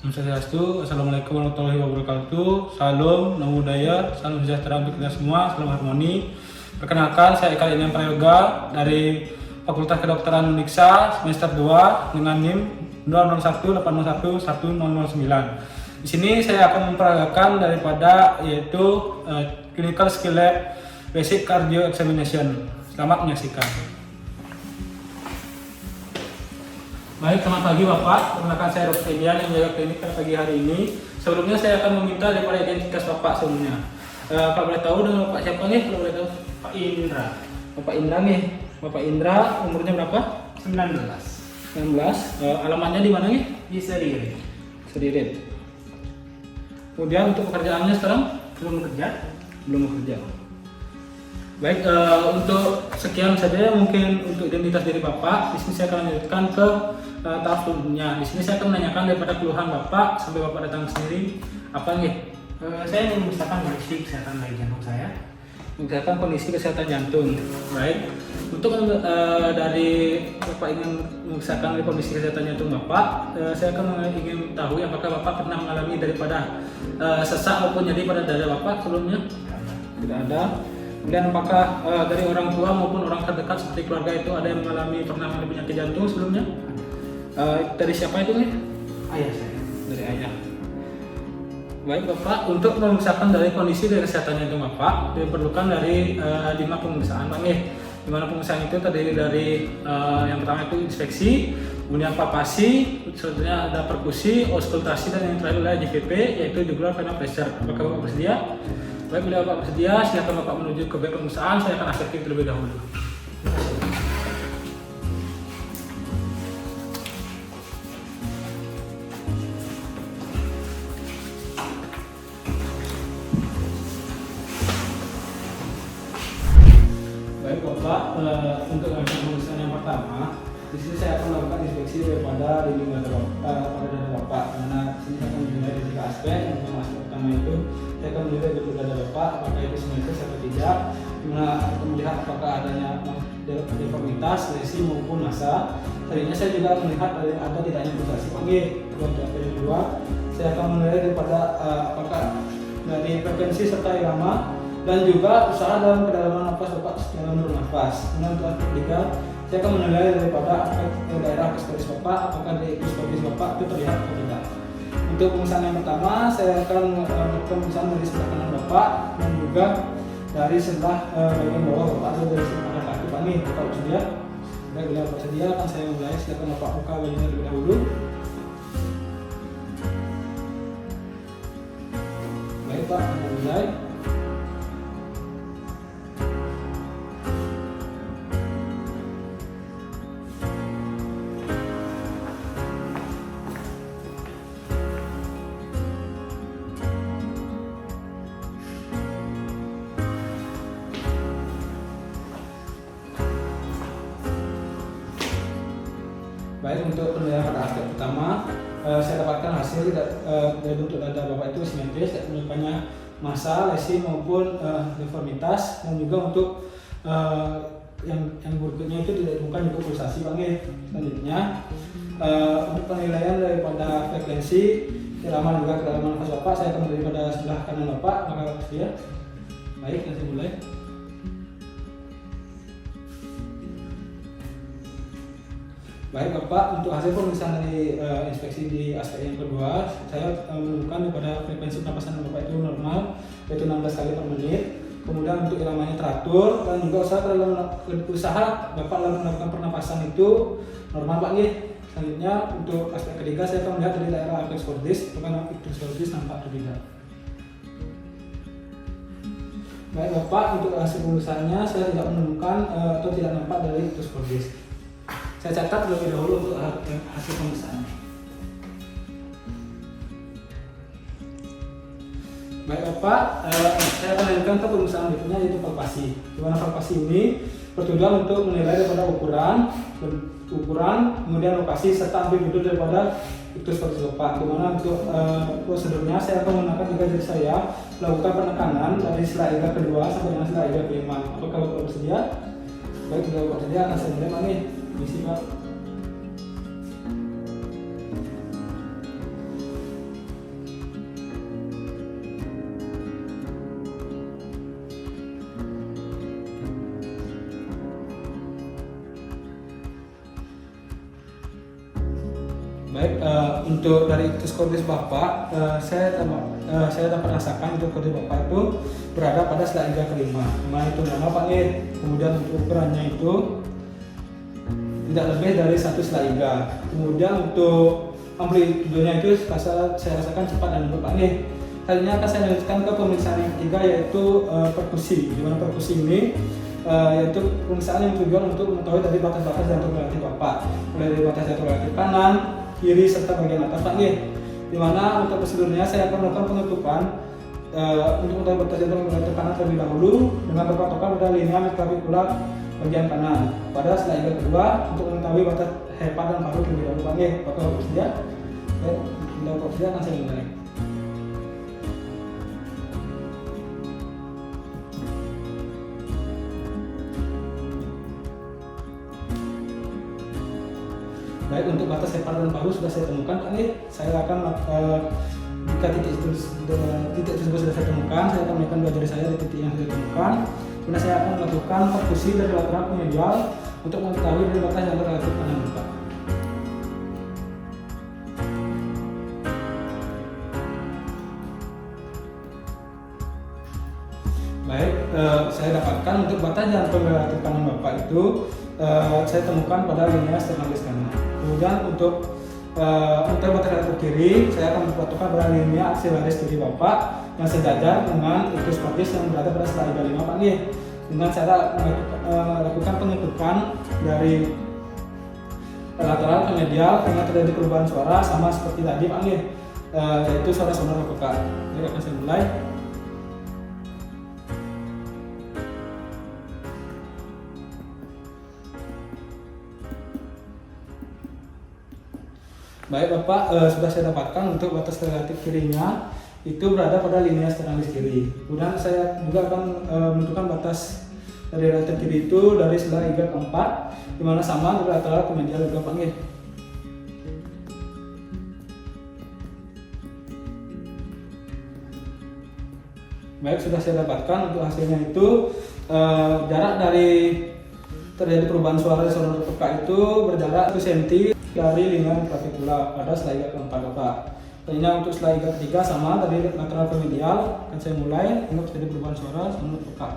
Om Swastiastu, Assalamualaikum warahmatullahi wabarakatuh. Salam, namo buddhaya, salam sejahtera untuk kita semua, salam harmoni. Perkenalkan, saya Eka Inian Prayoga dari Fakultas Kedokteran Uniksa semester 2 dengan NIM 201801109. Di sini saya akan memperagakan daripada yaitu Clinical Skill Lab Basic Cardio Examination. Selamat menyaksikan. Baik, selamat pagi Bapak. Perkenalkan saya Dr. Edian yang menjaga klinik pada pagi hari ini. Sebelumnya saya akan meminta daripada identitas Bapak sebelumnya. Pak boleh tahu dengan Bapak siapa nih? Kalau boleh tahu, Pak Indra. Bapak Indra nih. Bapak Indra umurnya berapa? 19. Alamatnya di mana nih? Di Seririt. Seririt. Kemudian untuk pekerjaannya sekarang Belum kerja. belum bekerja. Baik, untuk sekian saja mungkin untuk identitas diri Bapak. Di sini saya akan lanjutkan ke tahap selanjutnya. Di sini saya akan menanyakan daripada keluhan Bapak sampai Bapak datang sendiri apa nih? Saya ingin memeriksakan kondisi kesehatan dari jantung saya. Menjelaskan kondisi kesehatan jantung. Baik, untuk dari Bapak ingin memeriksakan kondisi kesehatan jantung Bapak, saya akan ingin tahu apakah Bapak pernah mengalami daripada sesak maupun nyeri pada dada Bapak sebelumnya? Tidak ada. Kemudian apakah dari orang tua maupun orang terdekat seperti keluarga itu ada yang pernah mengalami penyakit jantung sebelumnya? Dari siapa itu nih? Ayah saya. Dari ayah. Baik Bapak, untuk memeriksakan dari kondisi dari kesehatan jantung Bapak diperlukan dari 5 pemeriksaan Pak nih. Di mana pemeriksaan itu terdiri dari yang pertama itu inspeksi, kemudian palpasi, selanjutnya ada perkusi, auskultasi, dan yang terakhir adalah JVP yaitu jugular vein pressure. Apakah Bapak bersedia? Baik, bila Bapak bersedia, silakan Bapak menuju ke bed pemeriksaan. Saya akan aktifkan terlebih dahulu. Baik Bapak, untuk melakukan pemeriksaan yang pertama, di sini saya akan melakukan inspeksi daripada dinding dada Bapak. Karena sini saya akan menilai dari 3 aspek. Yang aspek pertama itu saya akan menilai bentuk dada Bapak, apakah itu simetris atau tidak. Dimana akan melihat apakah adanya deformitas, lesi maupun massa. Selanjutnya saya juga melihat ada tidaknya pulsasi panggil. Untuk yang kedua, saya akan menilai daripada apakah dari frekuensi serta irama dan juga usaha dalam kedalaman nafas Bapak dalam bernafas. Kemudian untuk aspek ketiga, saya akan menilai daripada aspek daerah psikologis Bapak, apakah dari psikologis Bapak itu terlihat atau tidak. Untuk pemeriksaan yang pertama, saya akan melakukan pemeriksaan dari sebelah kanan Bapak dan juga dari sebelah bagian bawah Bapak atau dari sebelah kaki Pak nih. Bapak bersedia? Baik, bila Bapak bersedia akan saya mulai. Silakan Bapak buka bajunya terlebih dahulu. Baik Pak, kita mulai. Baik, untuk penilaian pada aspek pertama, saya dapatkan hasil dari bentuk dada Bapak itu simetris, tidak menyimpannya massa, lesi maupun deformitas, dan juga untuk yang berikutnya itu tidak ditemukan juga pulsasi Pak. Selanjutnya untuk penilaian daripada frekuensi irama juga kedalaman nafas Bapak, saya akan mulai pada sebelah kanan Bapak. Apakah bersedia? Baik, kita mulai. Baik Bapak, untuk hasil pemeriksaan dari inspeksi di aspek yang kedua, saya menemukan pada frekuensi pernapasan Bapak itu normal, yaitu 16 kali per menit. Kemudian untuk iramanya teratur dan juga usaha Bapak dalam melakukan pernapasan itu normal Pak. Selanjutnya untuk aspek ketiga, saya akan melihat dari daerah apex cordis, apakah apex cordis nampak atau tidak. Baik Bapak, untuk hasil pemeriksaannya saya tidak menemukan atau tidak nampak dari apex cordis. Saya catat terlebih dahulu untuk hasil pemeriksaan. Baik Bapak, saya akan lanjutkan ke pemeriksaan berikutnya yaitu palpasi. Di mana palpasi ini bertujuan untuk menilai daripada ukuran, kemudian lokasi serta amplitude daripada iktus cordis Bapak. Di mana untuk prosedurnya saya akan menggunakan tiga jari saya melakukan penekanan dari sela iga kedua sampai dengan sela iga kelima. Apakah Bapak bersedia? Baik, jika Bapak bersedia akan saya mulai nih. Misi Pak. Baik, untuk dari ictus cordis Bapak, saya dapat rasakan ictus cordis Bapak itu berada pada sela iga kelima. Nah, itu nama Pak Nih. Kemudian untuk ukurannya itu tidak lebih dari 1 sela iga. Kemudian untuk amplitudenya itu saya rasakan cepat dan lembut Pak Nih. Kali ini akan saya lanjutkan ke pemeriksaan yang ketiga, yaitu perkusi. Di mana perkusi ini yaitu pemeriksaan yang tujuan untuk mengetahui dari batas-batas jantung relatif Bapak, mulai dari batas jantung relatif kanan, kiri, serta bagian atas Pak Nih. Di mana untuk prosedurnya saya akan melakukan penutupan untuk mengetahui batas jantung relatif kanan terlebih dahulu dengan berpatokan pada linea clavicula bagian kanan. Pada sela iga kedua untuk mengetahui batas hepat dan paru terlebih dahulu Pak Nih. Apakah bersedia? Baik, bila bersedia akan saya mulai. Baik, untuk batas hepat dan paru sudah saya temukan Pak Nih. Saya akan jika titik tersebut sudah saya temukan, saya akan menekan 2 jari saya di titik yang sudah temukan. Kemudian saya akan melakukan perkusi dari lateral ke medial untuk mengetahui dari batas yang relatif kanan Bapak. Baik, saya dapatkan untuk batas jantung relatif kanan Bapak itu saya temukan pada linea sternalis kanan. Kemudian untuk batas relatif kiri, saya akan berpatokan pada linea axillaris kiri Bapak yang sejajar dengan ictus cordis yang berada pada sela iga 5 Pak Nih. Dengan cara melakukan penutupan dari lateral ke medial dengan terjadi perubahan suara sama seperti tadi Pak Nih, yaitu suara sonor Bapak. Jadi akan saya mulai. Baik Bapak, sudah saya dapatkan untuk batas relatif kirinya itu berada pada linea sternalis kiri. Kemudian saya juga akan menentukan batas dari relatif kiri itu dari sela iga keempat, di mana sama dari lateral ke medial juga Pak Nih. Baik, sudah saya dapatkan untuk hasilnya itu jarak dari terjadi perubahan suara sonor peka itu berjarak 1 cm dari linea clavicula pada sela iga keempat Bapak. Lainnya untuk sela iga ketiga sama dari lateral ke medial. Akan saya mulai untuk terjadi perubahan suara sonor peka.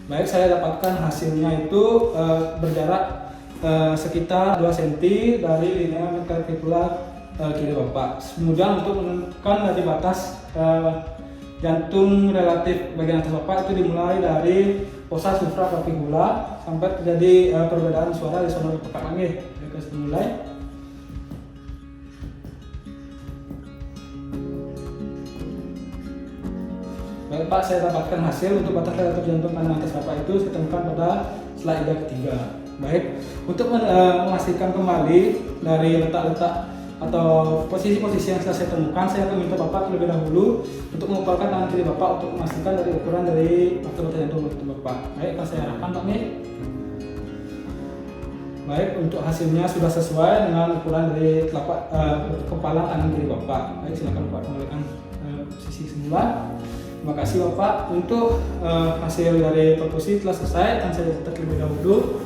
Baik, saya dapatkan hasilnya itu berjarak sekitar 2 cm dari linea clavicula kiri Bapak. Kemudian untuk menentukan dari batas jantung relatif bagian atas Bapak itu dimulai dari fossa supraclavicula sampai terjadi perbedaan suara di sonor peka Nih. Kita mulai. Baik Pak, saya dapatkan hasil untuk batas relatif jantung kanan atas Bapak itu saya temukan pada sela iga ketiga. Baik, untuk memastikan kembali dari letak-letak atau posisi-posisi yang sudah saya temukan, saya akan minta Bapak terlebih dahulu untuk mengumpulkan tangan kiri Bapak untuk memastikan dari ukuran dari batas jantung Bapak. Baik, akan saya arahkan Pak Nih. Baik, untuk hasilnya sudah sesuai dengan ukuran dari telapak kepala tangan kiri Bapak. Baik, silakan Bapak kembalikan posisi semula. Terima kasih Bapak. Untuk hasil dari perkusi telah selesai, akan saya catat terlebih dahulu.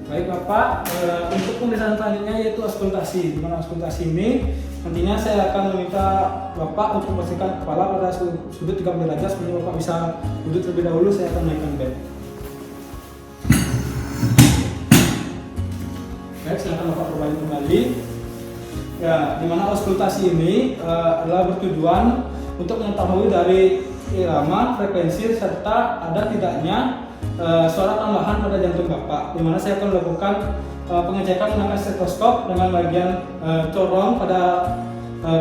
Baik Bapak, untuk pemeriksaan selanjutnya yaitu auskultasi. Di mana auskultasi ini nantinya saya akan meminta Bapak untuk memposisikan kepala pada sudut 30 derajat supaya Bapak bisa duduk terlebih dahulu. Saya akan naikkan bed. Baik, silakan Bapak berbalik kembali. Ya, di mana auskultasi ini adalah bertujuan untuk mengetahui dari irama, frekuensi serta ada tidaknya suara tambahan pada jantung Bapak, di mana saya akan melakukan pengecekan menggunakan stetoskop dengan bagian corong pada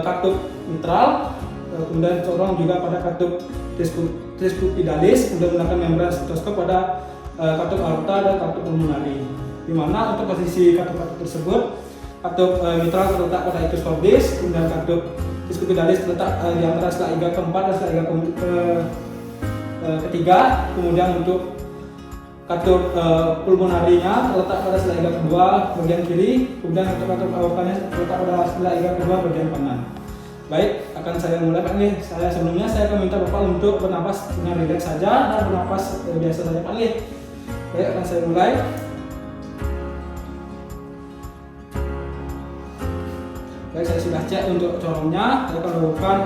katup mitral, kemudian corong juga pada katup tricuspidalis, kemudian menggunakan membran stetoskop pada katup aorta dan katup pulmonari. Di mana untuk posisi katup-katup tersebut, katup mitral terletak pada ictus cordis, kemudian katup tricuspidalis terletak di antara sela iga keempat dan sela iga ketiga, kemudian untuk katup pulmonarinya terletak pada sela iga kedua bagian kiri, kemudian untuk katup aortanya terletak pada sela iga kedua bagian kanan. Baik, akan saya mulai Pak Nggih. Sebelumnya saya akan minta Bapak untuk bernapas dengan rileks saja dan bernapas biasa saja Pak Nggih. Baik, akan saya mulai. Baik, saya sudah cek untuk corongnya. Saya akan melakukan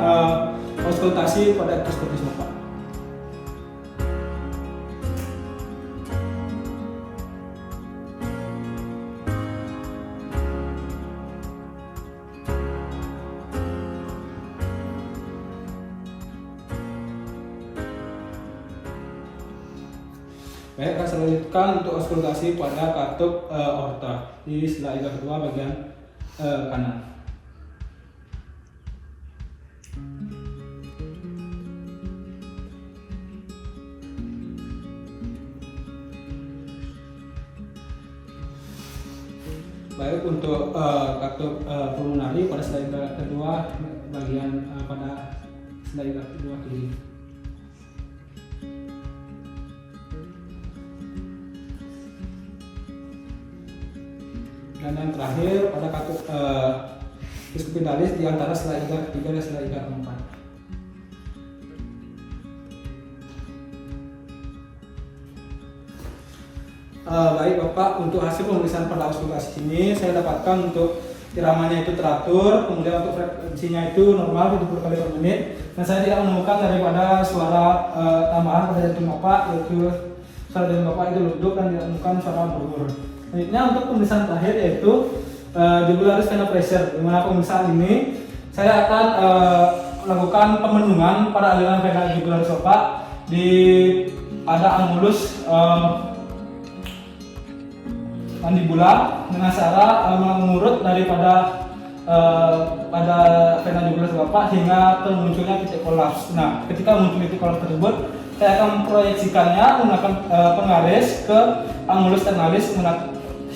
auskultasi pada ektoskopis Bapak. Baik, akan saya lanjutkan untuk auskultasi pada katup aorta di sebelah iga kedua bagian kanan. Baik, untuk katup pulmonari pada sebelah iga kedua bagian pada sebelah iga kedua kiri. Dan yang terakhir pada katup discipitalis di antara sebelah iga ketiga dan sebelah iga keempat. Baik Bapak, untuk hasil pemeriksaan pada auskultasi ini saya dapatkan untuk iramanya itu teratur, kemudian untuk frekuensinya itu normal 70 kali per menit, dan saya tidak menemukan daripada suara tambahan pada jantung Bapak, yaitu suara jantung Bapak itu luduk dan tidak menemukan suara bergur. Selanjutnya untuk pemeriksaan terakhir yaitu jugularis vena pressure, di mana pemeriksaan ini saya akan melakukan pemendungan pada aliran vena jugularis Bapak pada angulus mandibula dengan cara mengurut daripada pada vena jugularis Bapak hingga munculnya titik kolaps. Nah, ketika muncul titik kolaps tersebut, saya akan memproyeksikannya menggunakan penggaris ke angulus ternalis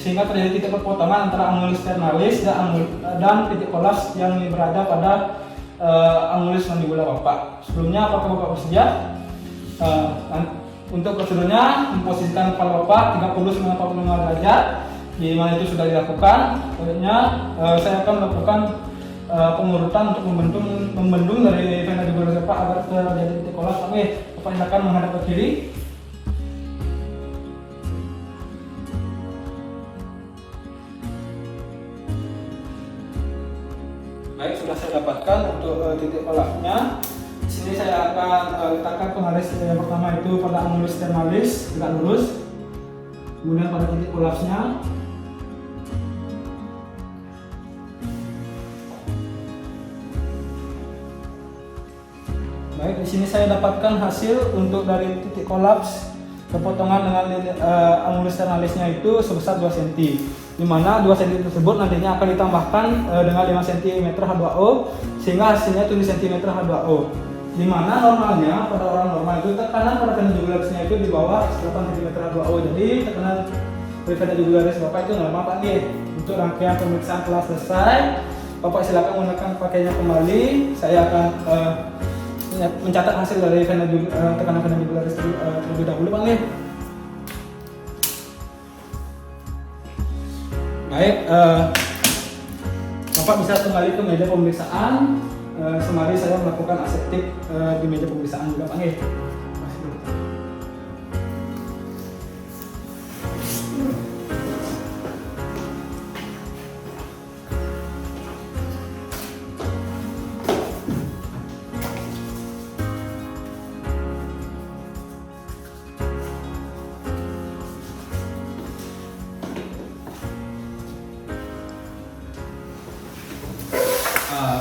sehingga terjadi titik perpotongan antara angulus ternalis dan titik kolaps yang berada pada angulus mandibula Bapak. Sebelumnya, apakah Bapak bersedia? Untuk prosedurnya, memposisikan kepala Bapak 30-45 derajat, di mana itu sudah dilakukan. Selanjutnya, saya akan melakukan pengurutan untuk membendung dari vena jugularis Bapak agar terjadi titik kolaps. Oke, Bapak silakan menghadap ke kiri. Baik, sudah saya dapatkan untuk titik kolapsnya. Di sini saya akan letakkan penggaris yang pertama itu pada angulus ternalis tegak lurus, kemudian pada titik kolapsnya. Baik, di sini saya dapatkan hasil untuk dari titik kolaps perpotongan dengan angulus ternalisnya itu sebesar 2 cm, di mana 2 cm tersebut nantinya akan ditambahkan dengan 5 cm H2O sehingga hasilnya itu di cm H2O, di mana normalnya pada orang normal itu tekanan pada vena jugularisnya itu di bawah 8 cm H2O. Jadi tekanan dari vena jugularis Bapak itu normal Pak Nggih. Untuk rangkaian pemeriksaan telah selesai, Bapak silakan menggunakan pakainya kembali. Saya akan mencatat hasil dari tekanan vena jugularis terlebih dahulu Pak Nggih. Baik, Bapak bisa kembali ke meja pemeriksaan. Sembari saya melakukan aseptik di meja pemeriksaan juga Pak Nggih.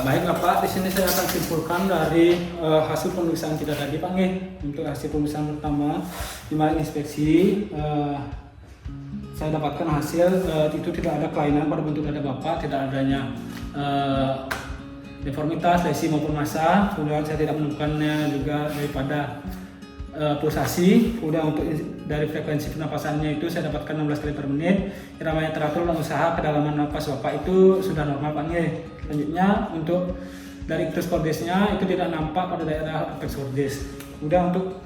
Baik Bapak, di sini saya akan simpulkan dari hasil pemeriksaan kita tadi Pak Nggih. Untuk hasil pemeriksaan pertama di mana inspeksi, saya dapatkan hasil itu tidak ada kelainan pada bentuk dada Bapak, tidak adanya deformitas, lesi maupun massa. Kemudian saya tidak menemukannya juga daripada pulsasi. Kemudian untuk dari frekuensi pernapasannya itu saya dapatkan 16 kali per menit. Iramanya teratur dan usaha kedalaman napas Bapak itu sudah normal Pak Nggih. Selanjutnya untuk dari ictus cordesnya itu tidak nampak pada daerah apex cordes. Kemudian untuk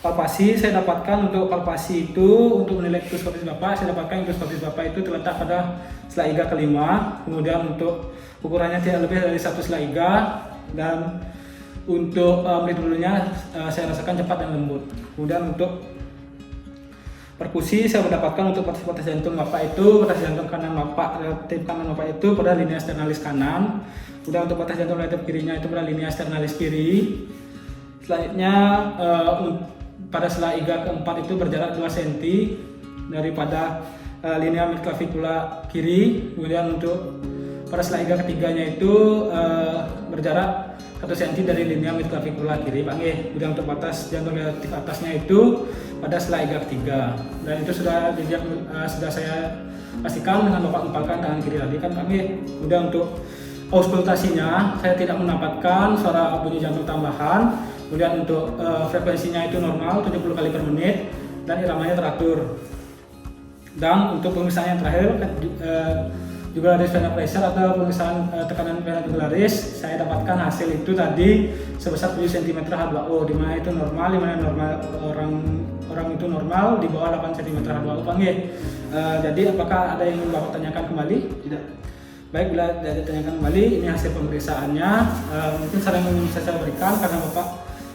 palpasi saya dapatkan untuk palpasi itu untuk menilai ictus cordis Bapak, saya dapatkan ictus cordis Bapak itu terletak pada sela iga kelima. Kemudian untuk ukurannya tidak lebih dari 1 sela iga. dan untuk dulunya saya rasakan cepat dan lembut. Kemudian untuk perkusi saya mendapatkan untuk batas jantung Bapak itu, batas jantung kanan Bapak, relatif kanan Bapak itu pada linea sternalis kanan. Kemudian untuk batas jantung relatif kirinya itu pada linea sternalis kiri. Selanjutnya pada sela iga keempat itu berjarak 2 cm daripada linea midclavikula kiri. Kemudian untuk pada sela iga ketiganya itu berjarak 1 cm dari linea midclavikula kiri, Pak nggih. Kemudian untuk batas jantung relatif atasnya itu pada sela iga ketiga. Dan itu sudah saya pastikan dengan Bapak empalkan tangan kiri tadi kan Pak nggih. Kemudian untuk auskultasinya saya tidak mendapatkan suara bunyi jantung tambahan. Kemudian untuk frekuensinya itu normal 70 kali per menit dan iramanya teratur. Dan untuk pemeriksaan yang terakhir juga dari vena pressure atau pemeriksaan tekanan vena jugularis, saya dapatkan hasil itu tadi sebesar 7 cm H2O, di mana itu normal, di mana normal orang itu normal di bawah 8 cm H2O. Jadi apakah ada yang ingin Bapak tanyakan kembali? Tidak. Baik, bila tidak ditanyakan kembali, ini hasil pemeriksaannya. Mungkin saran yang bisa saya berikan, karena Bapak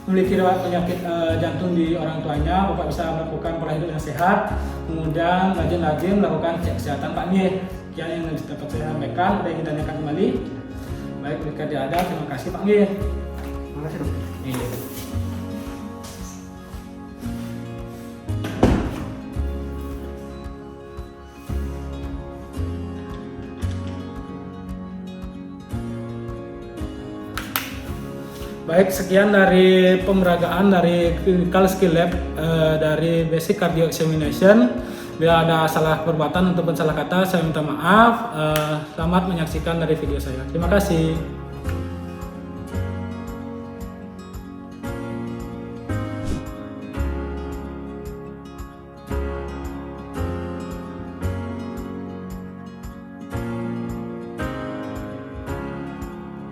memiliki penyakit jantung di orang tuanya, Bapak bisa melakukan pola hidup yang sehat, kemudian rajin-rajin melakukan cek kesehatan Pak nggih. Yang dapat saya sampaikan, ada yang ditanyakan kembali? Baik, jika tidak ada, terima kasih Pak nggih. Terima kasih dokter. Iya. Baik, sekian dari pemeragaan dari Clinical Skill Lab dari Basic Cardio Examination. Bila ada salah perbuatan ataupun salah kata, saya minta maaf. Selamat menyaksikan dari video saya. Terima kasih.